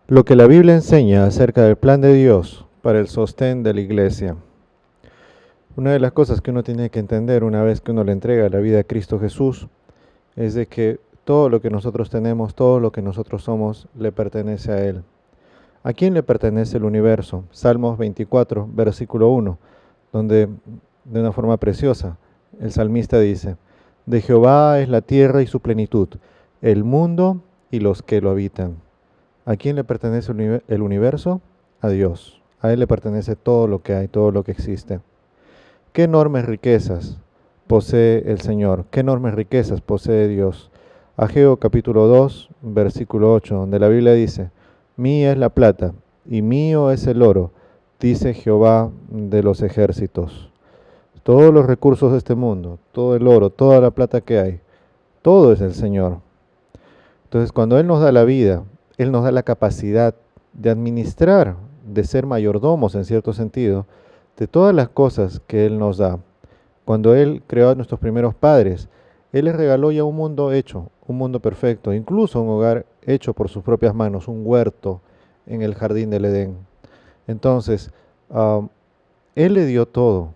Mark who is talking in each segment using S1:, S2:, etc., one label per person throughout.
S1: Lo que la Biblia enseña acerca del plan de Dios para el sostén de la iglesia. Una de las cosas que uno tiene que entender una vez que uno le entrega la vida a Cristo Jesús es de que todo lo que nosotros tenemos, todo lo que nosotros somos, le pertenece a Él. ¿A quién le pertenece el universo? Salmos 24, versículo 1, donde de una forma preciosa el salmista dice: de Jehová es la tierra y su plenitud, el mundo y los que lo habitan. ¿A quién le pertenece el universo? A Dios. A Él le pertenece todo lo que hay, todo lo que existe. ¿Qué enormes riquezas posee el Señor? ¿Qué enormes riquezas posee Dios? Ageo capítulo 2, versículo 8, donde la Biblia dice: mía es la plata y mío es el oro, dice Jehová de los ejércitos. Todos los recursos de este mundo, todo el oro, toda la plata que hay, todo es del Señor. Entonces, cuando Él nos da la vida, Él nos da la capacidad de administrar, de ser mayordomos en cierto sentido, de todas las cosas que Él nos da. Cuando Él creó a nuestros primeros padres, Él les regaló ya un mundo hecho, un mundo perfecto, incluso un hogar hecho por sus propias manos, un huerto en el jardín del Edén. Entonces, Él le dio todo.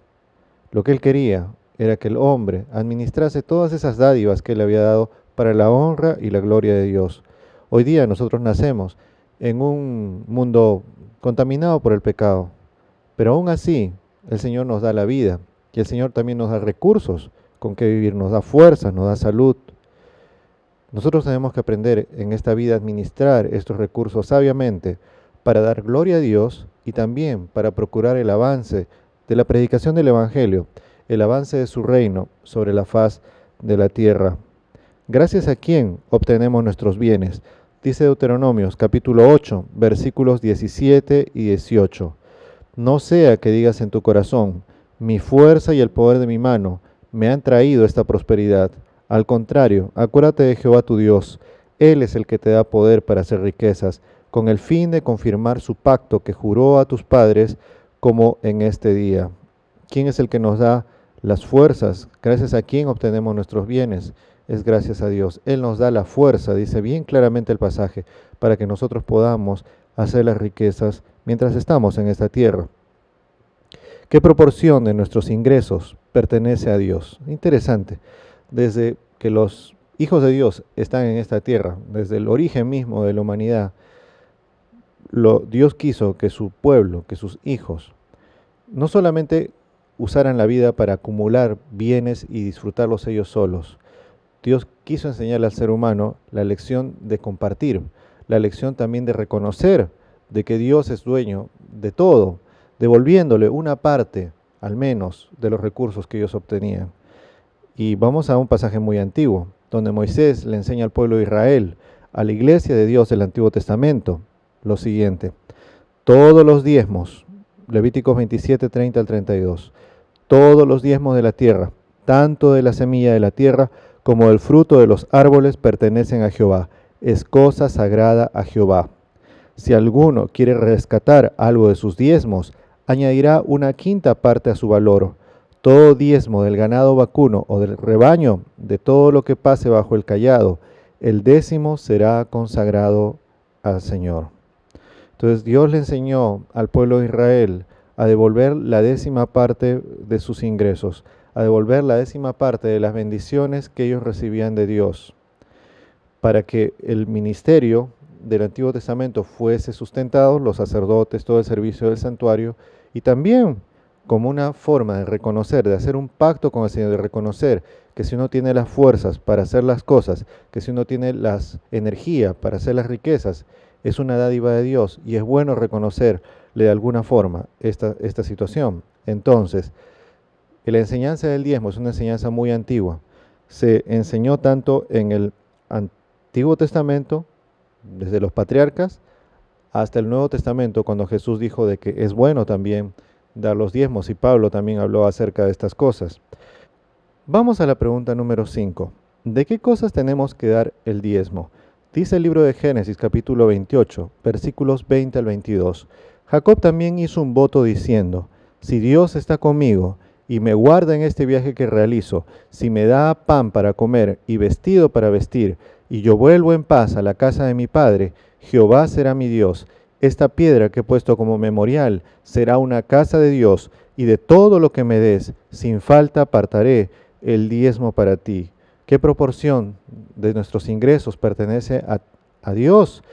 S1: Lo que Él quería era que el hombre administrase todas esas dádivas que Él le había dado para la honra y la gloria de Dios. Hoy día nosotros nacemos en un mundo contaminado por el pecado, pero aún así el Señor nos da la vida y el Señor también nos da recursos con que vivir, nos da fuerza, nos da salud. Nosotros tenemos que aprender en esta vida a administrar estos recursos sabiamente para dar gloria a Dios y también para procurar el avance de la predicación del Evangelio, el avance de su reino sobre la faz de la tierra. ¿Gracias a quién obtenemos nuestros bienes? Dice Deuteronomios capítulo 8, versículos 17 y 18. No sea que digas en tu corazón: mi fuerza y el poder de mi mano me han traído esta prosperidad. Al contrario, acuérdate de Jehová tu Dios. Él es el que te da poder para hacer riquezas, con el fin de confirmar su pacto que juró a tus padres, como en este día. ¿Quién es el que nos da las fuerzas? ¿Gracias a quién obtenemos nuestros bienes? Es gracias a Dios. Él nos da la fuerza, dice bien claramente el pasaje, para que nosotros podamos hacer las riquezas mientras estamos en esta tierra. ¿Qué proporción de nuestros ingresos pertenece a Dios? Interesante. Desde que los hijos de Dios están en esta tierra, desde el origen mismo de la humanidad, Dios quiso que su pueblo, que sus hijos, no solamente usaran la vida para acumular bienes y disfrutarlos ellos solos. Dios quiso enseñarle al ser humano la lección de compartir, la lección también de reconocer de que Dios es dueño de todo, devolviéndole una parte, al menos, de los recursos que ellos obtenían. Y vamos a un pasaje muy antiguo, donde Moisés le enseña al pueblo de Israel, a la iglesia de Dios del Antiguo Testamento, lo siguiente: todos los diezmos, Levíticos 27, 30 al 32, todos los diezmos de la tierra, tanto de la semilla de la tierra como del fruto de los árboles, pertenecen a Jehová. Es cosa sagrada a Jehová. Si alguno quiere rescatar algo de sus diezmos, añadirá una quinta parte a su valor. Todo diezmo del ganado vacuno o del rebaño, de todo lo que pase bajo el cayado, el 10º será consagrado al Señor. Entonces Dios le enseñó al pueblo de Israel a devolver la 10ª parte de sus ingresos, a devolver la 10ª parte de las bendiciones que ellos recibían de Dios, para que el ministerio del Antiguo Testamento fuese sustentado, los sacerdotes, todo el servicio del santuario, y también como una forma de reconocer, de hacer un pacto con el Señor, de reconocer que si uno tiene las fuerzas para hacer las cosas, que si uno tiene la energía para hacer las riquezas, es una dádiva de Dios y es bueno reconocerle de alguna forma esta situación. Entonces, la enseñanza del diezmo es una enseñanza muy antigua. Se enseñó tanto en el Antiguo Testamento, desde los patriarcas, hasta el Nuevo Testamento, cuando Jesús dijo de que es bueno también dar los diezmos, y Pablo también habló acerca de estas cosas. Vamos a la pregunta número 5. ¿De qué cosas tenemos que dar el diezmo? Dice el libro de Génesis capítulo 28, versículos 20 al 22. Jacob también hizo un voto diciendo: si Dios está conmigo y me guarda en este viaje que realizo, si me da pan para comer y vestido para vestir, y yo vuelvo en paz a la casa de mi padre, Jehová será mi Dios. Esta piedra que he puesto como memorial será una casa de Dios, y de todo lo que me des, sin falta apartaré el diezmo para ti. ¿Qué proporción de nuestros ingresos pertenece a Dios?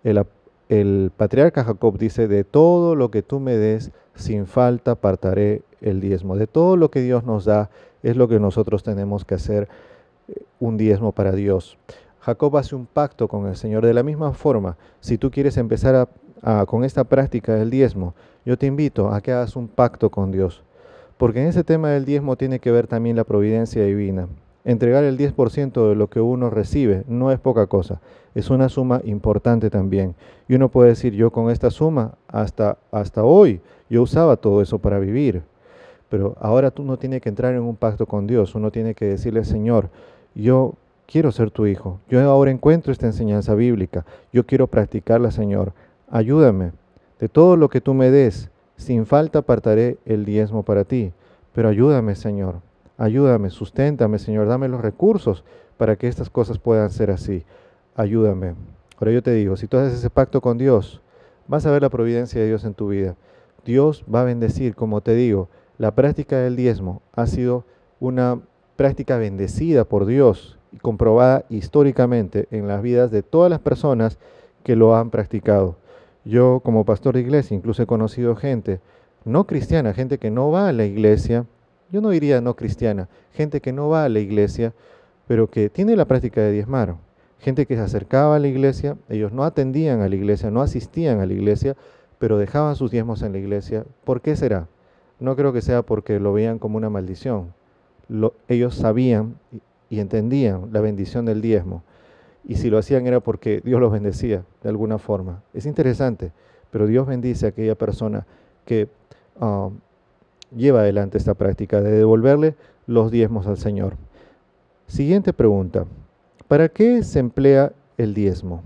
S1: El, el patriarca Jacob dice, de todo lo que tú me des, sin falta apartaré el diezmo. De todo lo que Dios nos da, es lo que nosotros tenemos que hacer, un diezmo para Dios. Jacob hace un pacto con el Señor. De la misma forma, si tú quieres empezar con esta práctica del diezmo, yo te invito a que hagas un pacto con Dios. Porque en ese tema del diezmo tiene que ver también la providencia divina. Entregar el 10% de lo que uno recibe no es poca cosa, es una suma importante también. Y uno puede decir, yo con esta suma, hasta hoy, yo usaba todo eso para vivir. Pero ahora tú no tienes que entrar en un pacto con Dios, uno tiene que decirle, Señor, yo quiero ser tu hijo, yo ahora encuentro esta enseñanza bíblica, yo quiero practicarla, Señor, ayúdame, de todo lo que tú me des, sin falta apartaré el diezmo para ti, pero ayúdame, Señor, ayúdame, susténtame, Señor, dame los recursos para que estas cosas puedan ser así, ayúdame. Ahora yo te digo, si tú haces ese pacto con Dios, vas a ver la providencia de Dios en tu vida. Dios va a bendecir, como te digo, la práctica del diezmo ha sido una práctica bendecida por Dios y comprobada históricamente en las vidas de todas las personas que lo han practicado. Yo como pastor de iglesia incluso he conocido gente no cristiana, gente que no va a la iglesia, yo no diría no cristiana, gente que no va a la iglesia, pero que tiene la práctica de diezmar. Gente que se acercaba a la iglesia, ellos no atendían a la iglesia, no asistían a la iglesia, pero dejaban sus diezmos en la iglesia. ¿Por qué será? No creo que sea porque lo veían como una maldición. Ellos sabían y entendían la bendición del diezmo. Y si lo hacían era porque Dios los bendecía de alguna forma. Es interesante, pero Dios bendice a aquella persona que lleva adelante esta práctica de devolverle los diezmos al Señor. Siguiente pregunta. ¿Para qué se emplea el diezmo?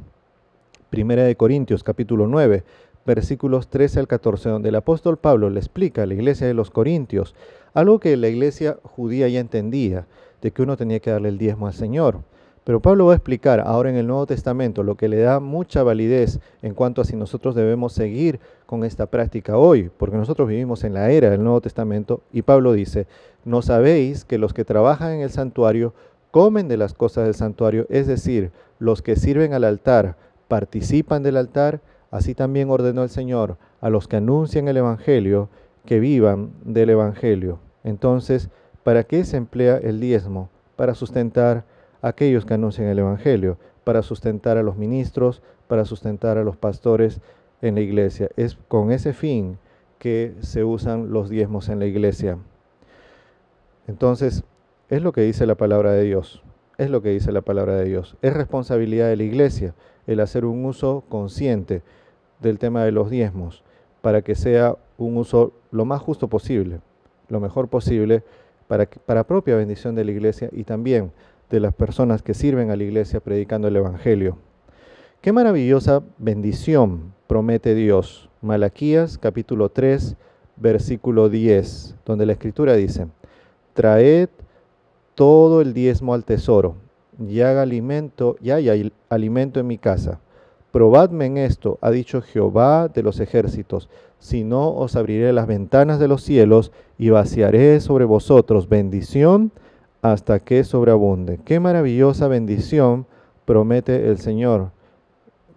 S1: Primera de Corintios, capítulo 9, versículos 13 al 14, donde el apóstol Pablo le explica a la iglesia de los Corintios algo que la iglesia judía ya entendía, de que uno tenía que darle el diezmo al Señor. Pero Pablo va a explicar ahora en el Nuevo Testamento lo que le da mucha validez en cuanto a si nosotros debemos seguir con esta práctica hoy, porque nosotros vivimos en la era del Nuevo Testamento y Pablo dice, ¿no sabéis que los que trabajan en el santuario comen de las cosas del santuario? Es decir, los que sirven al altar participan del altar. Así también ordenó el Señor a los que anuncian el Evangelio que vivan del Evangelio. Entonces, ¿para qué se emplea el diezmo? Para sustentar a aquellos que anuncian el Evangelio, para sustentar a los ministros, para sustentar a los pastores en la iglesia. Es con ese fin que se usan los diezmos en la iglesia. Entonces, es lo que dice la palabra de Dios. Es lo que dice la palabra de Dios. Es responsabilidad de la iglesia el hacer un uso consciente del tema de los diezmos, para que sea un uso lo más justo posible, lo mejor posible, para propia bendición de la iglesia y también de las personas que sirven a la iglesia predicando el Evangelio. Qué maravillosa bendición promete Dios. Malaquías capítulo 3, versículo 10, donde la Escritura dice, traed todo el diezmo al tesoro, y haya alimento en mi casa. Probadme en esto, ha dicho Jehová de los ejércitos, si no os abriré las ventanas de los cielos y vaciaré sobre vosotros bendición hasta que sobreabunde. Qué maravillosa bendición promete el Señor.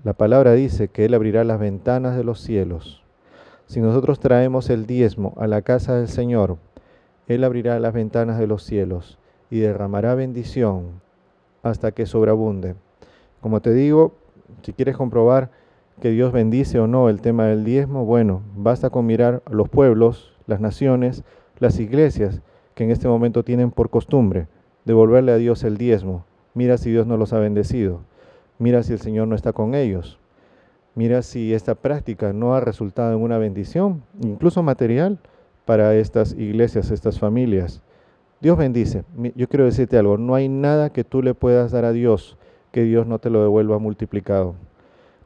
S1: La palabra dice que Él abrirá las ventanas de los cielos. Si nosotros traemos el diezmo a la casa del Señor, Él abrirá las ventanas de los cielos y derramará bendición hasta que sobreabunde. Como te digo, si quieres comprobar que Dios bendice o no el tema del diezmo, bueno, basta con mirar a los pueblos, las naciones, las iglesias que en este momento tienen por costumbre devolverle a Dios el diezmo. Mira si Dios no los ha bendecido. Mira si el Señor no está con ellos. Mira si esta práctica no ha resultado en una bendición, incluso material, para estas iglesias, estas familias. Dios bendice. Yo quiero decirte algo, no hay nada que tú le puedas dar a Dios que Dios no te lo devuelva multiplicado.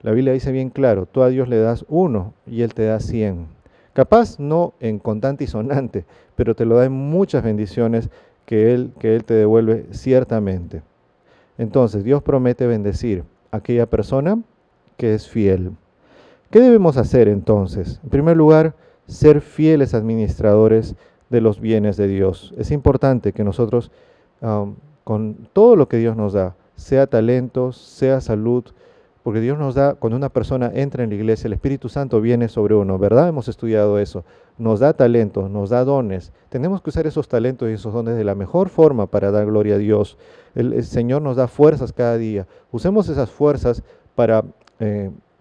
S1: La Biblia dice bien claro, tú a Dios le das 1 y Él te da 100. Capaz no en contante y sonante, pero te lo da en muchas bendiciones que Él te devuelve ciertamente. Entonces, Dios promete bendecir a aquella persona que es fiel. ¿Qué debemos hacer entonces? En primer lugar, ser fieles administradores de los bienes de Dios. Es importante que nosotros, con todo lo que Dios nos da, sea talentos, sea salud, porque Dios nos da, cuando una persona entra en la iglesia, el Espíritu Santo viene sobre uno, ¿verdad? Hemos estudiado eso. Nos da talentos, nos da dones. Tenemos que usar esos talentos y esos dones de la mejor forma para dar gloria a Dios. El Señor nos da fuerzas cada día. Usemos esas fuerzas para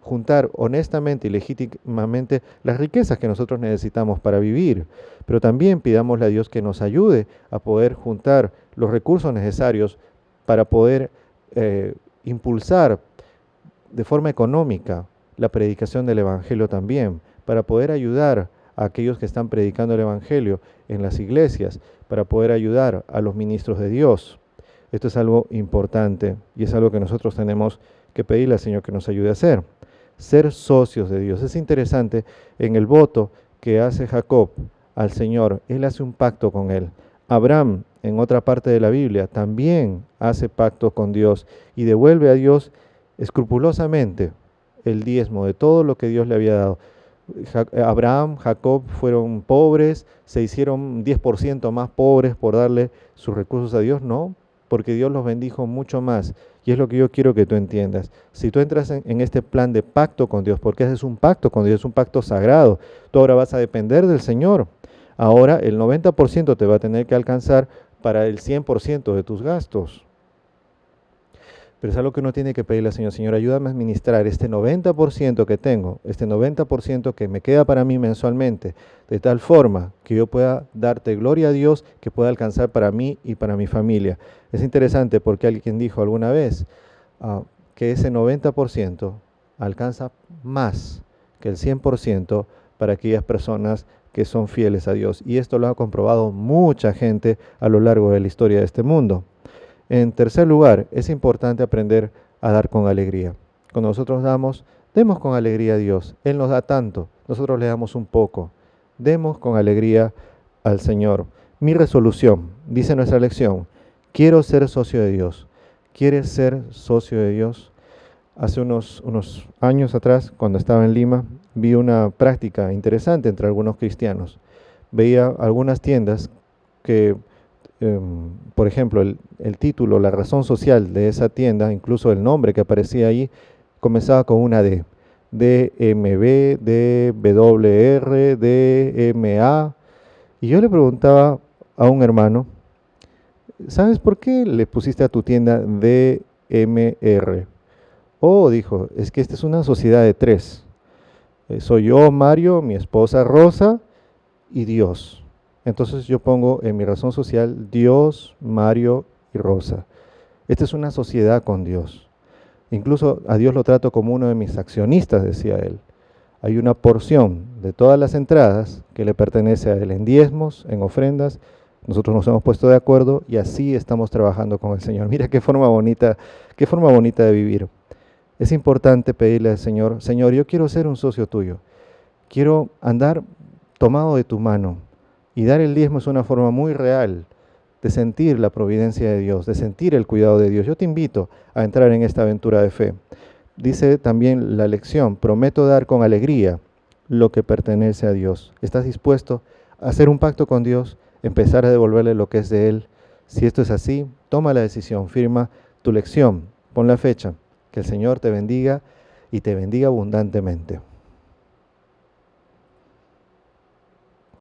S1: juntar honestamente y legítimamente las riquezas que nosotros necesitamos para vivir. Pero también pidámosle a Dios que nos ayude a poder juntar los recursos necesarios para poder impulsar de forma económica la predicación del Evangelio también, para poder ayudar a aquellos que están predicando el Evangelio en las iglesias, para poder ayudar a los ministros de Dios. Esto es algo importante y es algo que nosotros tenemos que pedirle al Señor que nos ayude a hacer. Ser socios de Dios. Es interesante en el voto que hace Jacob al Señor, él hace un pacto con él. Abraham, en otra parte de la Biblia, también hace pacto con Dios y devuelve a Dios escrupulosamente el diezmo de todo lo que Dios le había dado. Abraham, Jacob fueron pobres, se hicieron 10% más pobres por darle sus recursos a Dios, no, porque Dios los bendijo mucho más. Y es lo que yo quiero que tú entiendas. Si tú entras en este plan de pacto con Dios, porque haces un pacto con Dios, es un pacto sagrado, tú ahora vas a depender del Señor. Ahora el 90% te va a tener que alcanzar para el 100% de tus gastos. Pero es algo que uno tiene que pedirle al Señor. Señor, ayúdame a administrar este 90% que tengo, este 90% que me queda para mí mensualmente, de tal forma que yo pueda darte gloria a Dios, que pueda alcanzar para mí y para mi familia. Es interesante porque alguien dijo alguna vez que ese 90% alcanza más que el 100% para aquellas personas que son fieles a Dios. Y esto lo ha comprobado mucha gente a lo largo de la historia de este mundo. En tercer lugar, es importante aprender a dar con alegría. Cuando nosotros damos, demos con alegría a Dios. Él nos da tanto, nosotros le damos un poco. Demos con alegría al Señor. Mi resolución, dice nuestra lección, quiero ser socio de Dios. ¿Quieres ser socio de Dios? Hace unos años atrás, cuando estaba en Lima, vi una práctica interesante entre algunos cristianos. Veía algunas tiendas que por ejemplo, el título, la razón social de esa tienda, incluso el nombre que aparecía ahí, comenzaba con una D. DMB, DWR, DMA. Y yo le preguntaba a un hermano, ¿sabes por qué le pusiste a tu tienda DMR? Oh, dijo, es que esta es una sociedad de tres. Soy yo, Mario, mi esposa Rosa y Dios. Entonces yo pongo en mi razón social Dios, Mario y Rosa. Esta es una sociedad con Dios. Incluso a Dios lo trato como uno de mis accionistas, decía él. Hay una porción de todas las entradas que le pertenece a él en diezmos, en ofrendas. Nosotros nos hemos puesto de acuerdo y así estamos trabajando con el Señor. Mira qué forma bonita de vivir. Es importante pedirle al Señor, Señor, yo quiero ser un socio tuyo. Quiero andar tomado de tu mano. Y dar el diezmo es una forma muy real de sentir la providencia de Dios, de sentir el cuidado de Dios. Yo te invito a entrar en esta aventura de fe. Dice también la lección, prometo dar con alegría lo que pertenece a Dios. ¿Estás dispuesto a hacer un pacto con Dios, empezar a devolverle lo que es de Él? Si esto es así, toma la decisión, firma tu lección, pon la fecha. Que el Señor te bendiga y te bendiga abundantemente.